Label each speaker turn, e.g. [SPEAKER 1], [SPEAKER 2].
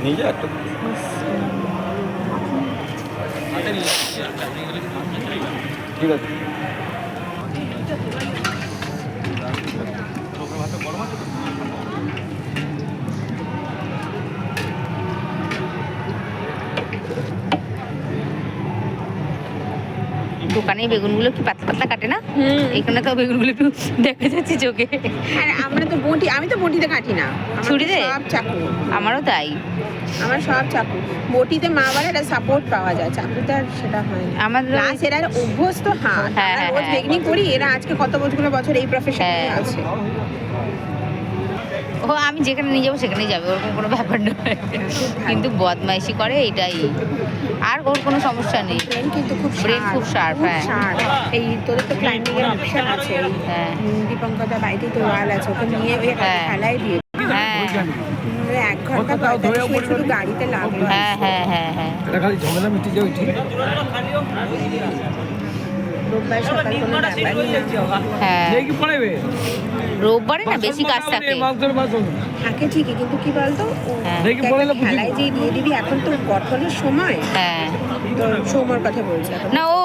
[SPEAKER 1] নিয়ে যা একটা ঠিক আছে।
[SPEAKER 2] দোকানে বেগুনগুলো কি পাতলা পাতলা কাটে না? এখানে তো বেগুনগুলো একটু দেখা যাচ্ছে চোখে।
[SPEAKER 3] আর আমরা তো বটি, আমি তো বটিতে কাটি না,
[SPEAKER 2] ছুরিতে?
[SPEAKER 3] সব চাকু।
[SPEAKER 2] আমারও তাই।
[SPEAKER 3] আমার সব চাকু। বটিতে মা বলে একটা সাপোর্ট পাওয়া যায়, চাকুতে আর সেটা হয় না।
[SPEAKER 2] আমার
[SPEAKER 3] প্লাস এরা অভ্যস্ত হাত, আমরা রোজ বেগনি করি, এরা আজকে কত বছর এই প্রফেশনে আছে।
[SPEAKER 2] ও আমি যেখানে নিয়ে যাবো সেখানেই যাবে, ওরকম কোনো ব্যাপার নয়, কিন্তু বদমাইশি করে এটাই। আর ওর কোনো সমস্যা নেই,
[SPEAKER 3] ব্রেন কিন্তু খুব
[SPEAKER 2] ব্রেন খুব শার্প। হ্যাঁ,
[SPEAKER 3] এই তোদের তো ক্লাইম্বিং এর অপশন আছে,
[SPEAKER 2] হ্যাঁ
[SPEAKER 3] দীপঙ্করদার বাড়িতেই তো ওয়াল আছে, ওকে নিয়ে ওই একটা
[SPEAKER 2] হ্যাঁ।
[SPEAKER 3] খেলায় দিয়ে
[SPEAKER 2] হ্যাঁ
[SPEAKER 3] 1 ঘন্টা 45 মিনিট শুধু গাড়িতে লাগলো।
[SPEAKER 2] হ্যাঁ হ্যাঁ হ্যাঁ হ্যাঁ।
[SPEAKER 1] এটা খালি ঝামেলা মিটে যাও ঠিক।
[SPEAKER 3] রোববার সকাল কোনো ব্যাপারই না।
[SPEAKER 2] হ্যাঁ
[SPEAKER 1] কি পড়াবে
[SPEAKER 2] রোববারে না বেশি কাজ থাকে।
[SPEAKER 3] থাকে ঠিকই, কিন্তু কি বলতো
[SPEAKER 2] হ্যাঁ।
[SPEAKER 3] খেলায় যে দিয়ে দিবি, এখন তো গঠনের সময়,
[SPEAKER 2] হ্যাঁ
[SPEAKER 3] তো সৌম্যর কথা বলছি এখন।
[SPEAKER 2] না ও